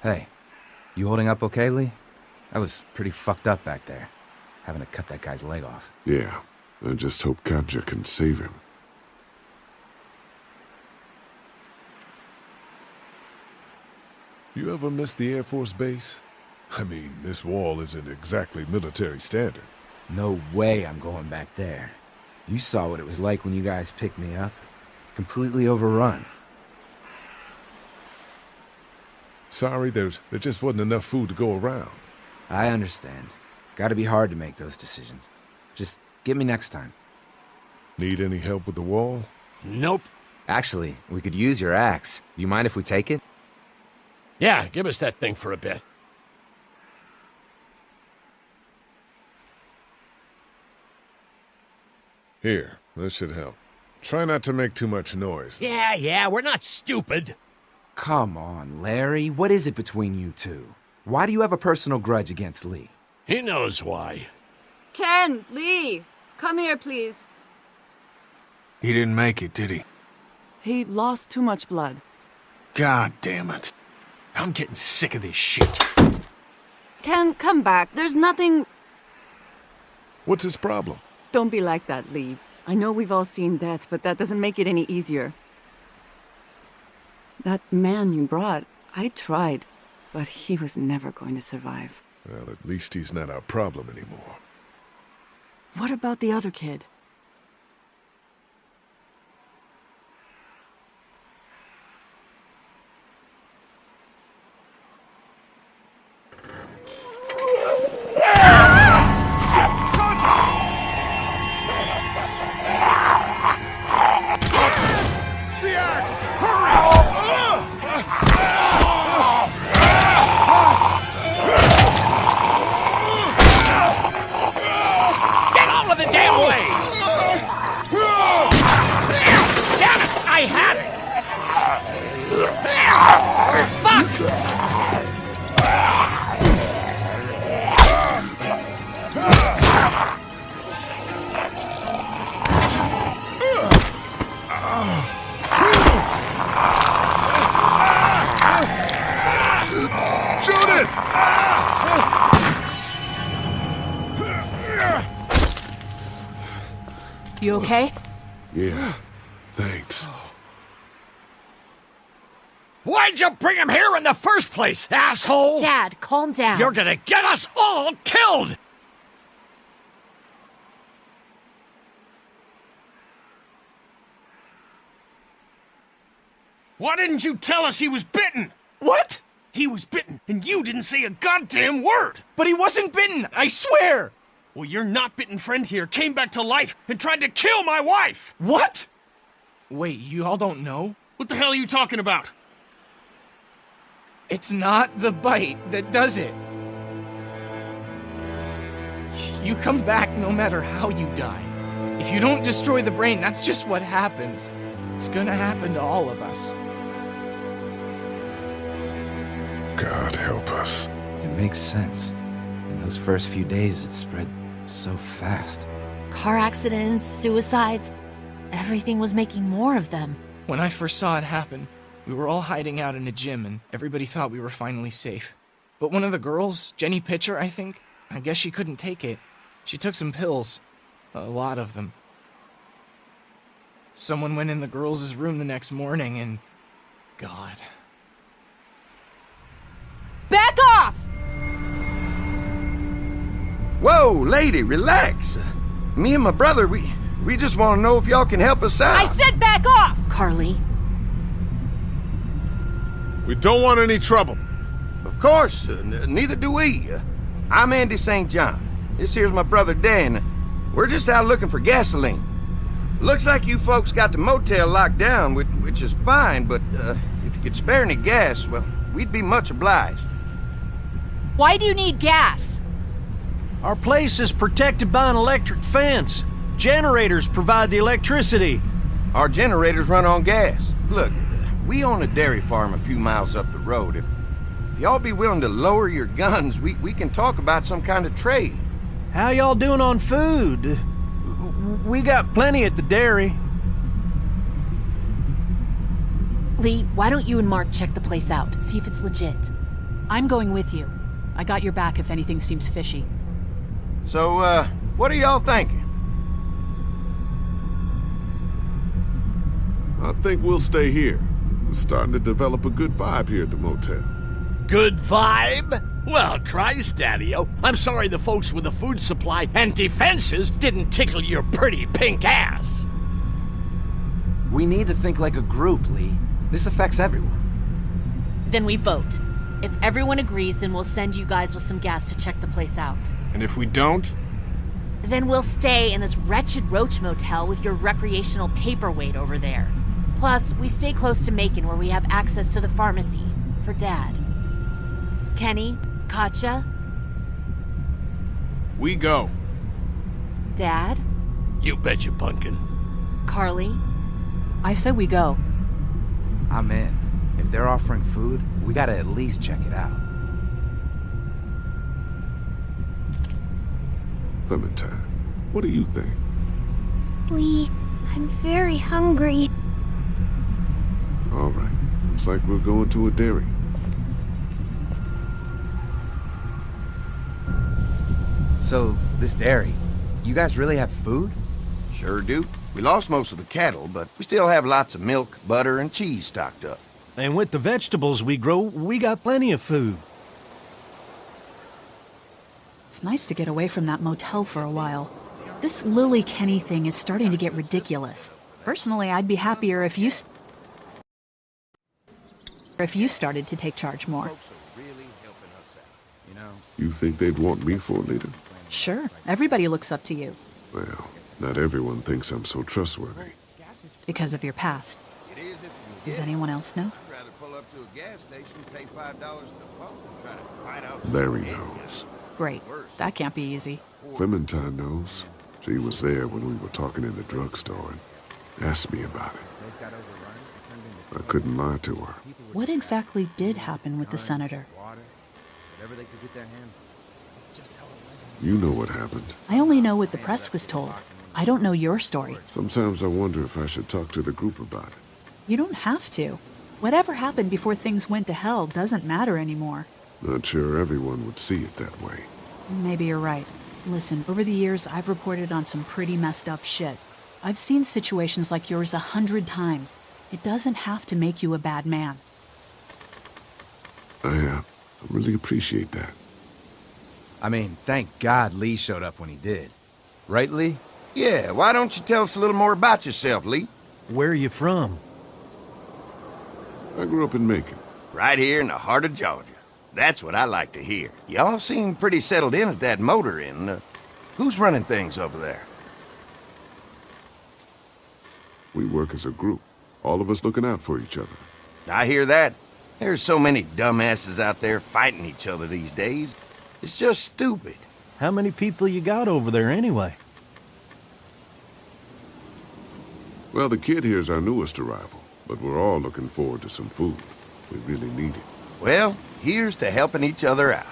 Hey, you holding up okay, Lee? I was pretty fucked up back there, having to cut that guy's leg off. Yeah, I just hope Katja can save him. You ever miss the Air Force Base? I mean, this wall isn't exactly military standard. No way I'm going back there. You saw what it was like when you guys picked me up. Completely overrun. Sorry, there just wasn't enough food to go around. I understand. Gotta be hard to make those decisions. Just get me next time. Need any help with the wall? Nope. Actually, we could use your axe. You mind if we take it? Yeah, give us that thing for a bit. Here, this should help. Try not to make too much noise. Yeah, we're not stupid. Come on, Larry. What is it between you two? Why do you have a personal grudge against Lee? He knows why. Ken, Lee, come here, please. He didn't make it, did he? He lost too much blood. God damn it. I'm getting sick of this shit. Ken, come back. There's nothing... What's his problem? Don't be like that, Lee. I know we've all seen death, but that doesn't make it any easier. That man you brought, I tried, but he was never going to survive. Well, at least he's not our problem anymore. What about the other kid? You okay? Yeah, thanks. Why'd you bring him here in the first place, asshole? Dad, calm down. You're gonna get us all killed! Why didn't you tell us he was bitten? What? He was bitten, and you didn't say a goddamn word! But he wasn't bitten, I swear! Well, your not-bitten friend here came back to life and tried to kill my wife! What? Wait, you all don't know? What the hell are you talking about? It's not the bite that does it. You come back no matter how you die. If you don't destroy the brain, that's just what happens. It's gonna happen to all of us. God help us. It makes sense. In those first few days, it spread so fast. Car accidents, suicides, everything was making more of them. When I first saw it happen, we were all hiding out in a gym and everybody thought we were finally safe. But one of the girls, Jenny Pitcher, I think, I guess she couldn't take it. She took some pills. A lot of them. Someone went in the girls' room the next morning and... God. Back off! Whoa, lady, relax. Me and my brother, we just want to know if y'all can help us out. I said back off! Carly. We don't want any trouble. Of course, neither do we. I'm Andy St. John. This here's my brother Dan. We're just out looking for gasoline. Looks like you folks got the motel locked down, which is fine, but if you could spare any gas, well, we'd be much obliged. Why do you need gas? Our place is protected by an electric fence. Generators provide the electricity. Our generators run on gas. Look, we own a dairy farm a few miles up the road. If y'all be willing to lower your guns, we can talk about some kind of trade. How y'all doing on food? We got plenty at the dairy. Lee, why don't you and Mark check the place out, see if it's legit? I'm going with you. I got your back if anything seems fishy. So, what are y'all thinking? I think we'll stay here. We're starting to develop a good vibe here at the motel. Good vibe? Well, Christ, Daddy-o, I'm sorry the folks with the food supply and defenses didn't tickle your pretty pink ass. We need to think like a group, Lee. This affects everyone. Then we vote. If everyone agrees, then we'll send you guys with some gas to check the place out. And if we don't? Then we'll stay in this wretched roach motel with your recreational paperweight over there. Plus, we stay close to Macon where we have access to the pharmacy. For Dad. Kenny? Katja? We go. Dad? You betcha, Pumpkin. Carly? I said we go. I'm in. If they're offering food, we gotta at least check it out. Clementine, what do you think? Lee, I'm very hungry. All right. Looks like we're going to a dairy. So, this dairy, you guys really have food? Sure do. We lost most of the cattle, but we still have lots of milk, butter, and cheese stocked up. And with the vegetables we grow, we got plenty of food. It's nice to get away from that motel for a while. This Lily Kenny thing is starting to get ridiculous. Personally, I'd be happier if you started to take charge more. You think they'd want me for a leader? Sure, everybody looks up to you. Well, not everyone thinks I'm so trustworthy. Because of your past. Does anyone else know? I'd rather pull up to a gas station and pay $5 at the pump than try to find out. Larry knows. Great. That can't be easy. Clementine knows. She was there when we were talking in the drugstore and asked me about it. I couldn't lie to her. What exactly did happen with the senator? You know what happened. I only know what the press was told. I don't know your story. Sometimes I wonder if I should talk to the group about it. You don't have to. Whatever happened before things went to hell doesn't matter anymore. Not sure everyone would see it that way. Maybe you're right. Listen, over the years, I've reported on some pretty messed up shit. I've seen situations like yours 100 times. It doesn't have to make you a bad man. I really appreciate that. I mean, thank God Lee showed up when he did. Right, Lee? Yeah, why don't you tell us a little more about yourself, Lee? Where are you from? I grew up in Macon. Right here in the heart of Georgia. That's what I like to hear. Y'all seem pretty settled in at that motor inn. Who's running things over there? We work as a group. All of us looking out for each other. I hear that. There's so many dumbasses out there fighting each other these days. It's just stupid. How many people you got over there anyway? Well, the kid here's our newest arrival, but we're all looking forward to some food. We really need it. Well, here's to helping each other out.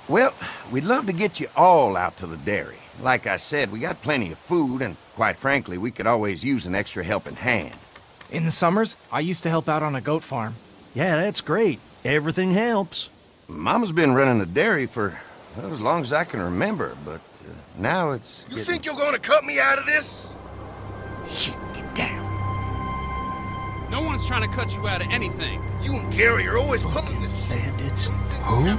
Well, we'd love to get you all out to the dairy. Like I said, we got plenty of food, and quite frankly, we could always use an extra helping hand. In the summers, I used to help out on a goat farm. Yeah, that's great. Everything helps. Mama's been running the dairy for, well, as long as I can remember, but now it's You think you're gonna cut me out of this? Shit, get down. No one's trying to cut you out of anything. You and Gary are always pulling this shit. Bandits. Who?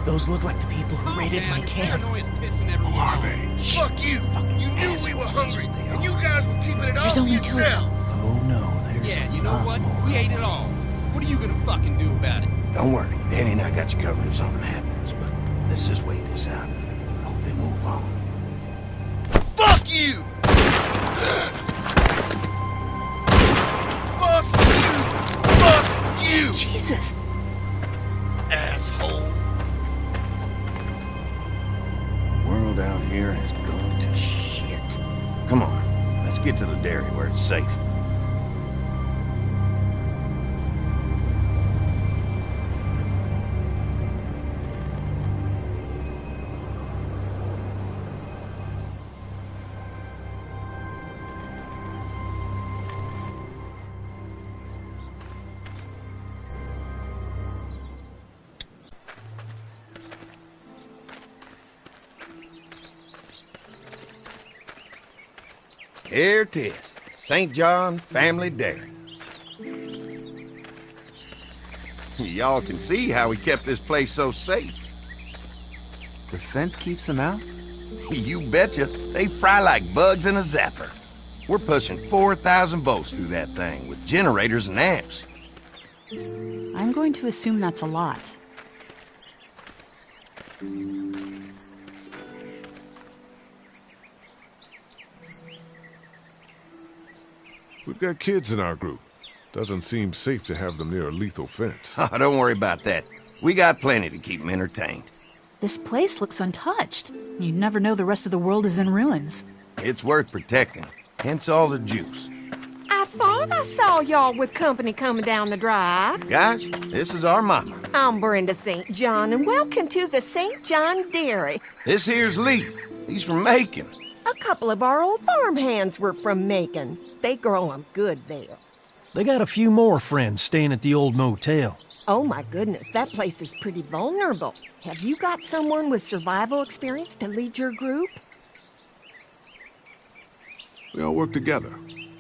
Those look like the people who raided my camp. Who are they? Fuck you! You knew we were hungry, and you guys were keeping it all There's to only two of yourself. them. Oh no, there's Yeah, you a know lot what? more. We ate it all. What are you gonna fucking do about it? Don't worry, Danny and I got you covered if something happens, but let's just wait this out. Hope they move on. Fuck you! Fuck you! Fuck you! Jesus! Asshole! The world out here is going to shit. Come on, let's get to the dairy where it's safe. Here it is. St. John Family Dairy. Y'all can see how we kept this place so safe. The fence keeps them out? You betcha. They fry like bugs in a zapper. We're pushing 4,000 volts through that thing with generators and amps. I'm going to assume that's a lot. We've got kids in our group. Doesn't seem safe to have them near a lethal fence. Oh, don't worry about that. We got plenty to keep them entertained. This place looks untouched. You never know the rest of the world is in ruins. It's worth protecting, hence all the juice. I thought I saw y'all with company coming down the drive. Guys, this is our mama. I'm Brenda St. John, and welcome to the St. John Dairy. This here's Lee. He's from Macon. A couple of our old farm hands were from Macon. They grow 'em good there. They got a few more friends staying at the old motel. Oh my goodness, that place is pretty vulnerable. Have you got someone with survival experience to lead your group? We all work together.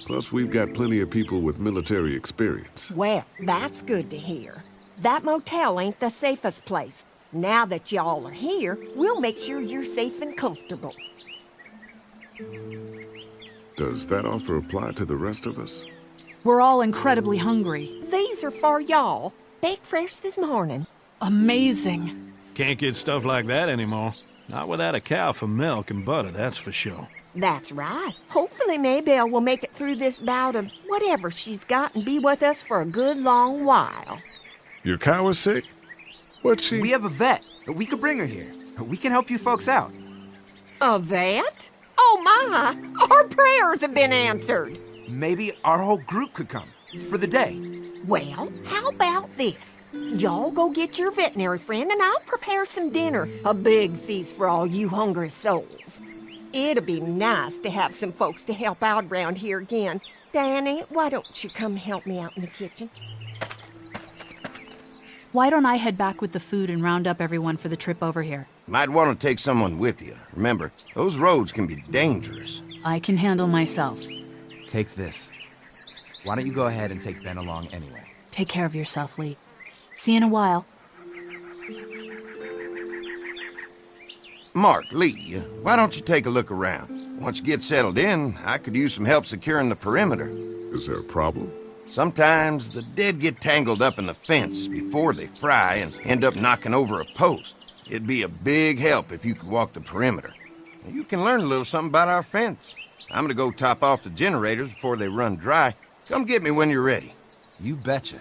Plus, we've got plenty of people with military experience. Well, that's good to hear. That motel ain't the safest place. Now that y'all are here, we'll make sure you're safe and comfortable. Does that offer apply to the rest of us? We're all incredibly hungry. These are for y'all. Baked fresh this morning. Amazing. Can't get stuff like that anymore. Not without a cow for milk and butter, that's for sure. That's right. Hopefully Maybelle will make it through this bout of whatever she's got and be with us for a good long while. Your cow is sick? What's she? We have a vet. We could bring her here. We can help you folks out. A vet? Oh my! Our prayers have been answered. Maybe our whole group could come for the day. Well, how about this? Y'all go get your veterinary friend and I'll prepare some dinner. A big feast for all you hungry souls. It'll be nice to have some folks to help out around here again. Danny, why don't you come help me out in the kitchen? Why don't I head back with the food and round up everyone for the trip over here? Might want to take someone with you. Remember, those roads can be dangerous. I can handle myself. Take this. Why don't you go ahead and take Ben along anyway? Take care of yourself, Lee. See you in a while. Mark, Lee, why don't you take a look around? Once you get settled in, I could use some help securing the perimeter. Is there a problem? Sometimes the dead get tangled up in the fence before they fry and end up knocking over a post. It'd be a big help if you could walk the perimeter. You can learn a little something about our fence. I'm gonna go top off the generators before they run dry. Come get me when you're ready. You betcha.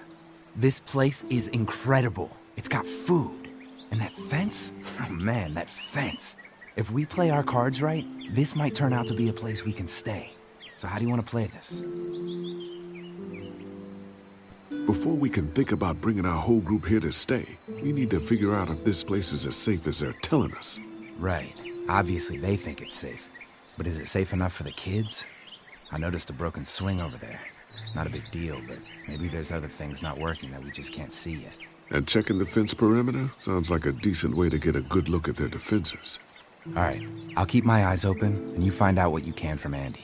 This place is incredible. It's got food. And that fence? Oh man, that fence. If we play our cards right, this might turn out to be a place we can stay. So how do you want to play this? Before we can think about bringing our whole group here to stay, we need to figure out if this place is as safe as they're telling us. Right. Obviously they think it's safe. But is it safe enough for the kids? I noticed a broken swing over there. Not a big deal, but maybe there's other things not working that we just can't see yet. And checking the fence perimeter sounds like a decent way to get a good look at their defenses. All right, I'll keep my eyes open, and you find out what you can from Andy.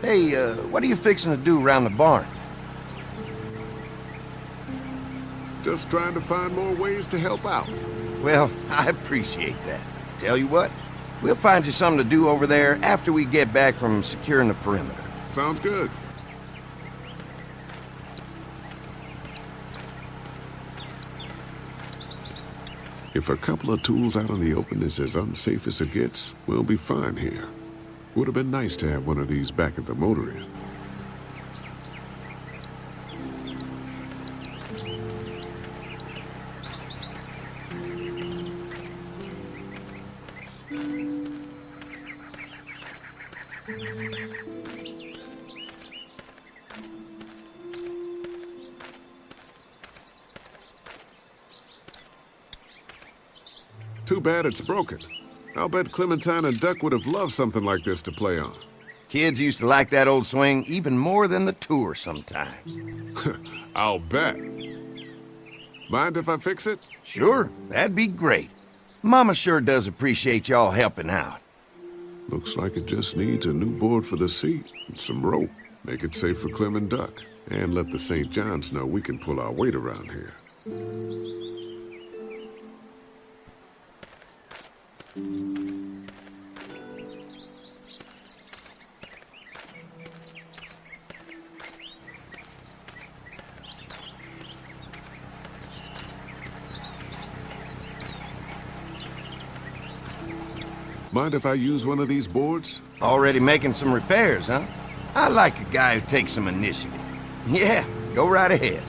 Hey, what are you fixing to do around the barn? Just trying to find more ways to help out. Well, I appreciate that. Tell you what, we'll find you something to do over there after we get back from securing the perimeter. Sounds good. If a couple of tools out in the open is as unsafe as it gets, we'll be fine here. Would have been nice to have one of these back at the motor inn. Too bad it's broken. I'll bet Clementine and Duck would have loved something like this to play on. Kids used to like that old swing even more than the tour sometimes. I'll bet. Mind if I fix it? Sure, that'd be great. Mama sure does appreciate y'all helping out. Looks like it just needs a new board for the seat and some rope. Make it safe for Clem and Duck. And let the St. John's know we can pull our weight around here. Mind if I use one of these boards? Already making some repairs, huh? I like a guy who takes some initiative. Yeah, go right ahead.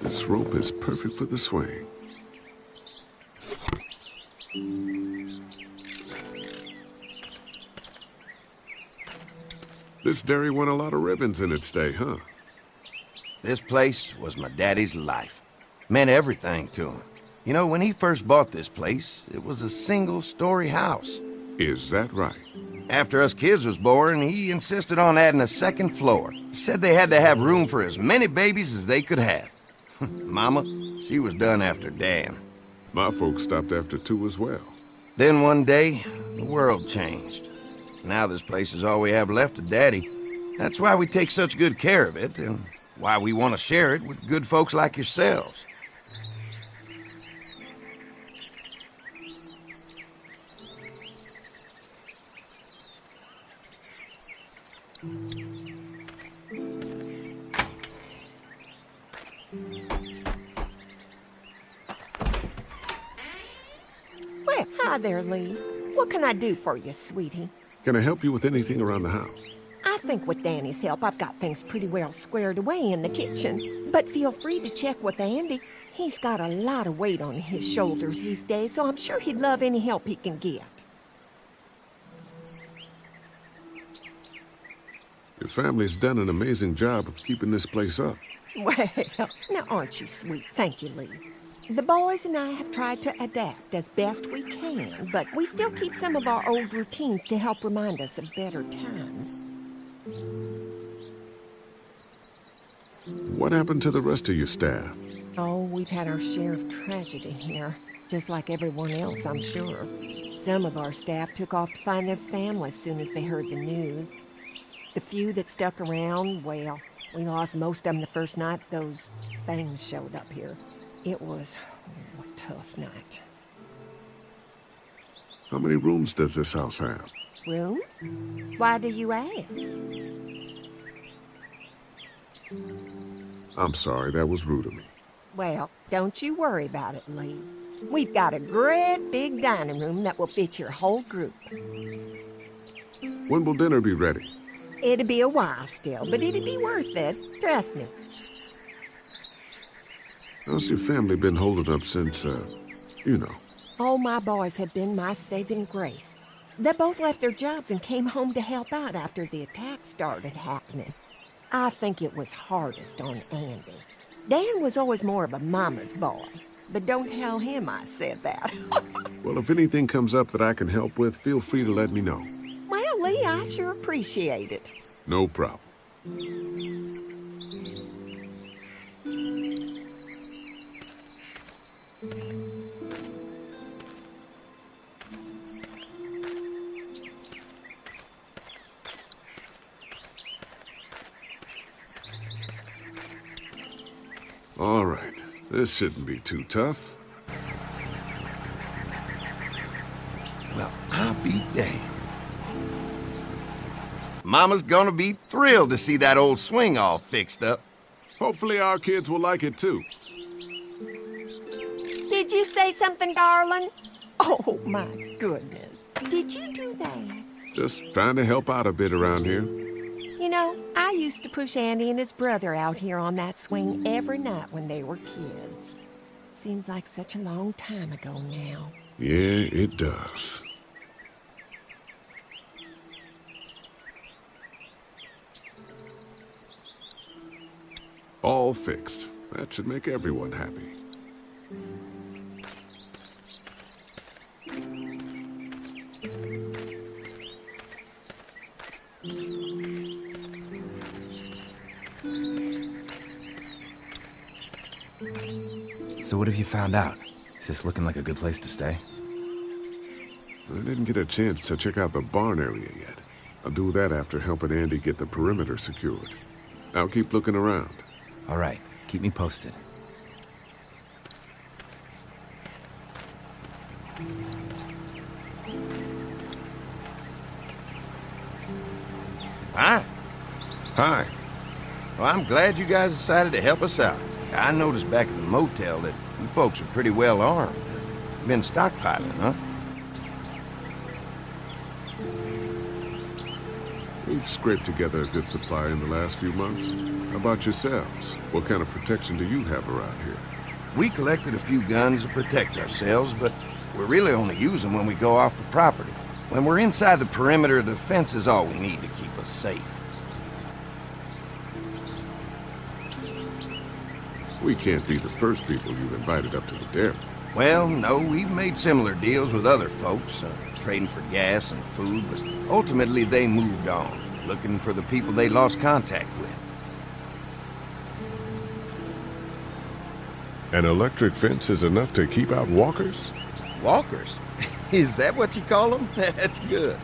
This rope is perfect for the swing. This dairy won a lot of ribbons in its day, huh? This place was my daddy's life. Meant everything to him. You know, when he first bought this place, it was a single-story house. Is that right? After us kids was born, he insisted on adding a second floor. Said they had to have room for as many babies as they could have. Mama, she was done after Dan. My folks stopped after 2 as well. Then one day, the world changed. Now this place is all we have left of Daddy. That's why we take such good care of it, and why we want to share it with good folks like yourselves. Well, hi there, Lee. What can I do for you, sweetie? Can I help you with anything around the house? I think with Danny's help, I've got things pretty well squared away in the kitchen. But feel free to check with Andy. He's got a lot of weight on his shoulders these days, so I'm sure he'd love any help he can get. Your family's done an amazing job of keeping this place up. Well, now aren't you sweet? Thank you, Lee. The boys and I have tried to adapt as best we can, but we still keep some of our old routines to help remind us of better times. What happened to the rest of your staff? Oh, we've had our share of tragedy here, just like everyone else, I'm sure. Some of our staff took off to find their families as soon as they heard the news. The few that stuck around, well, we lost most of them the first night those things showed up here. It was a tough night. How many rooms does this house have? Rooms? Why do you ask? I'm sorry, that was rude of me. Well, don't you worry about it, Lee. We've got a great big dining room that will fit your whole group. When will dinner be ready? It'll be a while still, but it'll be worth it. Trust me. How's your family been holding up since, you know? Oh, my boys have been my saving grace. They both left their jobs and came home to help out after the attack started happening. I think it was hardest on Andy. Dan was always more of a mama's boy, but don't tell him I said that. Well, if anything comes up that I can help with, feel free to let me know. Well, Lee, I sure appreciate it. No problem. All right, this shouldn't be too tough. I'll be damned. Mama's gonna be thrilled to see that old swing all fixed up. Hopefully our kids will like it too. Did you say something, darling? Oh, my goodness. Did you do that? Just trying to help out a bit around here. You know, I used to push Andy and his brother out here on that swing every night when they were kids. Seems like such a long time ago now. Yeah, it does. All fixed. That should make everyone happy. So what have you found out? Is this looking like a good place to stay? I didn't get a chance to check out the barn area yet. I'll do that after helping Andy get the perimeter secured. I'll keep looking around. All right, keep me posted. Hi. Hi. Well, I'm glad you guys decided to help us out. I noticed back at the motel that you folks are pretty well armed. Been stockpiling, huh? We've scraped together a good supply in the last few months. How about yourselves? What kind of protection do you have around here? We collected a few guns to protect ourselves, but we really only use them when we go off the property. When we're inside the perimeter, the fence is all we need to keep us safe. We can't be the first people you've invited up to the dairy. Well, no, we've made similar deals with other folks, trading for gas and food, but ultimately they moved on, looking for the people they lost contact with. An electric fence is enough to keep out walkers? Walkers? Is that what you call them? That's good.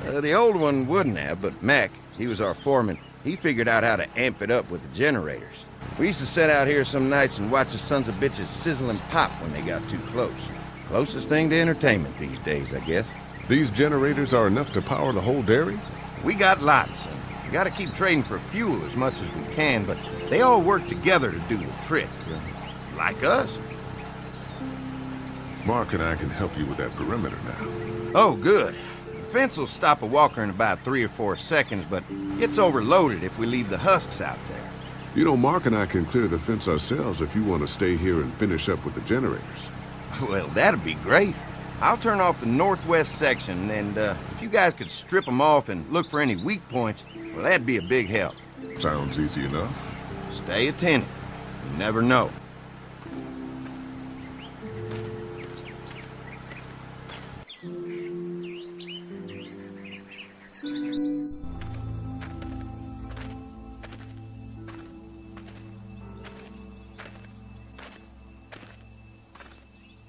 The old one wouldn't have, but Mac, he was our foreman, he figured out how to amp it up with the generators. We used to sit out here some nights and watch the sons of bitches sizzle and pop when they got too close. Closest thing to entertainment these days, I guess. These generators are enough to power the whole dairy? We got lots, and we gotta keep trading for fuel as much as we can, but they all work together to do the trick. Like us. Mark and I can help you with that perimeter now. Oh, good. The fence will stop a walker in about 3 or 4 seconds, but gets overloaded if we leave the husks out there. You know, Mark and I can clear the fence ourselves if you want to stay here and finish up with the generators. Well, that'd be great. I'll turn off the northwest section, and if you guys could strip them off and look for any weak points, well, that'd be a big help. Sounds easy enough. Stay attentive. You never know.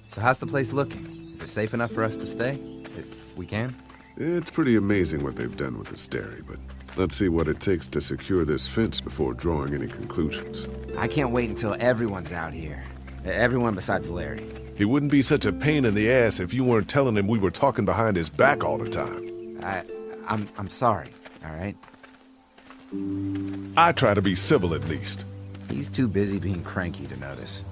So how's the place looking? Is it safe enough for us to stay? If we can? It's pretty amazing what they've done with this dairy, but let's see what it takes to secure this fence before drawing any conclusions. I can't wait until everyone's out here. Everyone besides Larry. He wouldn't be such a pain in the ass if you weren't telling him we were talking behind his back all the time. I'm sorry, all right? I try to be civil at least. He's too busy being cranky to notice.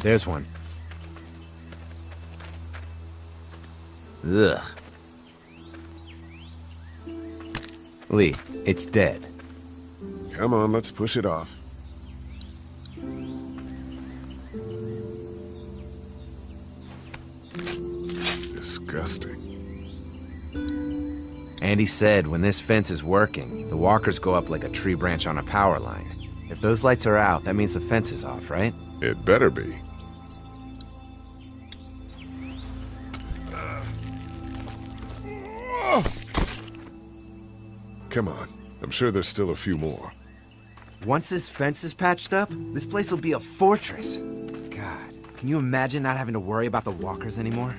There's one. Ugh. Lee, it's dead. Come on, let's push it off. Disgusting. Andy said when this fence is working, the walkers go up like a tree branch on a power line. If those lights are out, that means the fence is off, right? It better be. Come on. I'm sure there's still a few more. Once this fence is patched up, this place will be a fortress. God, can you imagine not having to worry about the walkers anymore?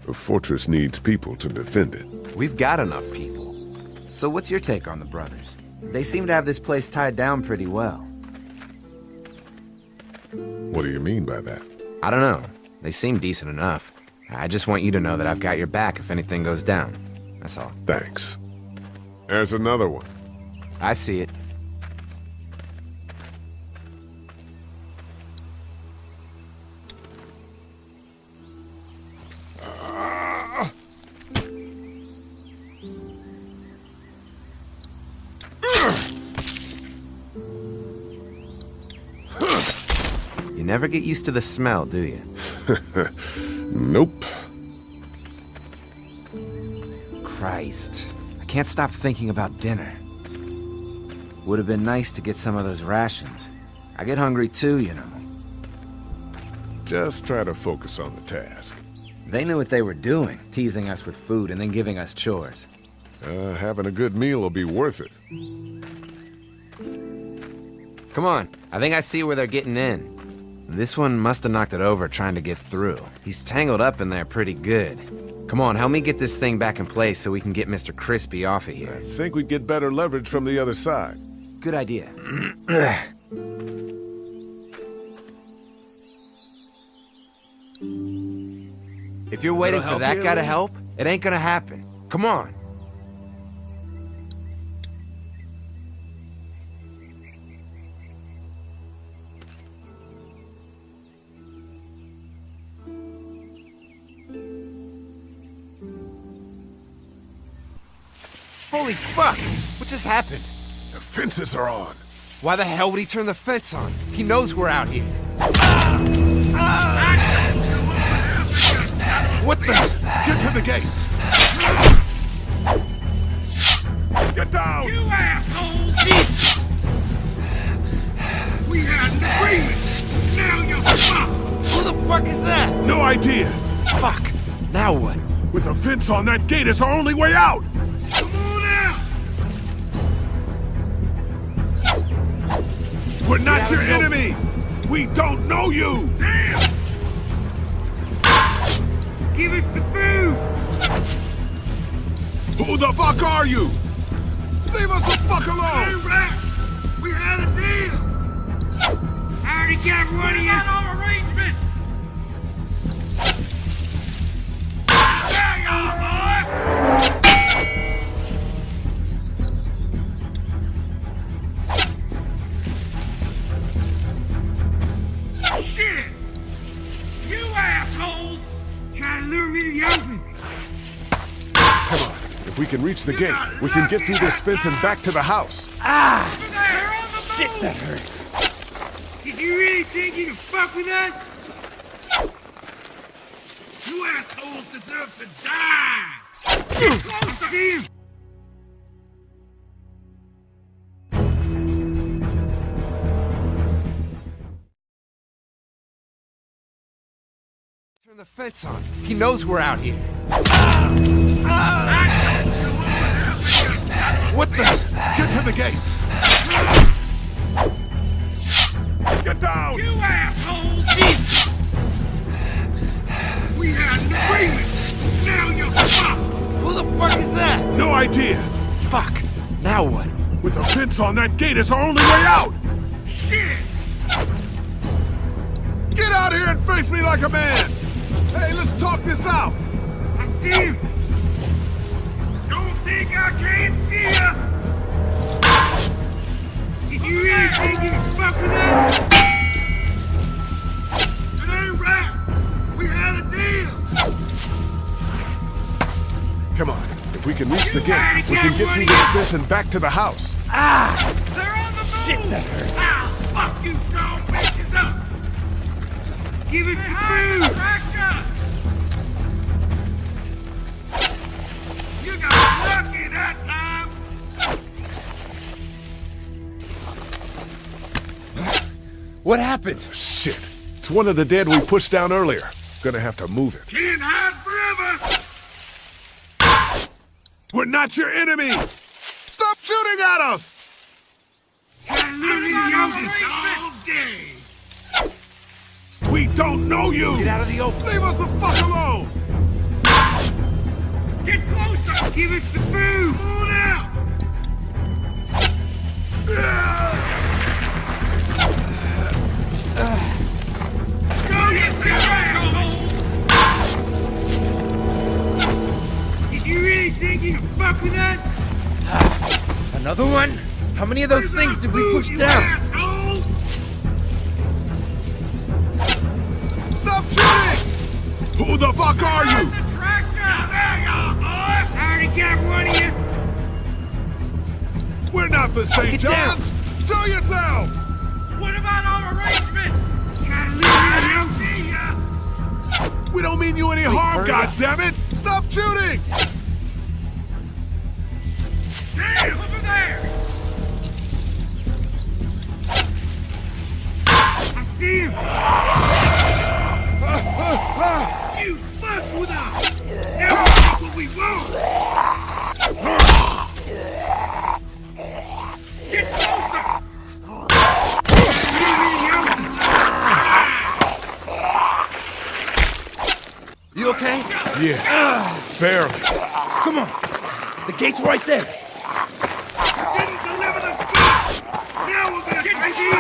A fortress needs people to defend it. We've got enough people. So what's your take on the brothers? They seem to have this place tied down pretty well. What do you mean by that? I don't know. They seem decent enough. I just want you to know that I've got your back if anything goes down. That's all. Thanks. There's another one. I see it. You never get used to the smell, do you? Nope. Christ. I can't stop thinking about dinner. Would have been nice to get some of those rations. I get hungry too, you know. Just try to focus on the task. They knew what they were doing, teasing us with food and then giving us chores. Having a good meal will be worth it. Come on, I think I see where they're getting in. This one must have knocked it over trying to get through. He's tangled up in there pretty good. Come on, help me get this thing back in place so we can get Mr. Crispy off of here. I think we'd get better leverage from the other side. Good idea. If you're waiting for that guy to help, it ain't gonna happen. Come on. Holy fuck! What just happened? The fences are on. Why the hell would he turn the fence on? He knows we're out here. What the? Get to the gate! Get down! You asshole! Jesus! We had an agreement! Now you're fucked! Who the fuck is that? No idea! Fuck! Now what? With a fence on that gate, it's our only way out! Come on out! We're not your enemy! We don't know you! Damn! Give us the food! Who the fuck are you? Leave us the fuck alone! Hey, Rat! We had a deal! I already got one of your arrangements! There you are, boy! Shit! You assholes! Trying to lure me to the open! Come on. If we can reach the gate, we can get through this fence and back to the house. Ah! Shit, that hurts. Did you really think you could fuck with us? You assholes deserve to die! Get close to him! Turn the fence on. He knows we're out here. What the? Get to the gate! Get down! You asshole! Jesus! We had an agreement! Now you're fucked! Who the fuck is that? No idea! Fuck! Now what? With a fence on that gate, it's our only way out! Shit! Get out here and face me like a man! Hey, let's talk this out! I see him! Don't think I can't see ya! Did you really think you could fuck with us? It ain't right! We had a deal! Come on. If we can reach the gate, we can get through this fence and back to the house. Ah! They're on the Shit, move! that hurts. Ah, fuck you, dog bitches up! Give us the food! You got lucky that time! What happened? Shit. It's one of the dead we pushed down earlier. Gonna have to move it. Can't hide forever! We're not your enemy! Stop shooting at us! Can't lure me to the open all day! We don't know you! Get out of the open. Leave us the fuck alone! Get closer! Give us the food! Pull it out! Go get them! Another one? How many of those things did we push down? Stop shooting! Who the fuck are you? Already got one of you. We're not the St. John's! Show yourself! What about our arrangement? Gotta leave me alone. We don't mean you any harm, goddammit! Stop shooting! Hey, over there! I see him! You fuck with us! Now that's what we want! Get closer! You okay? Yeah, barely. Come on. The gate's right there. Didn't deliver the food! Now we're gonna get you!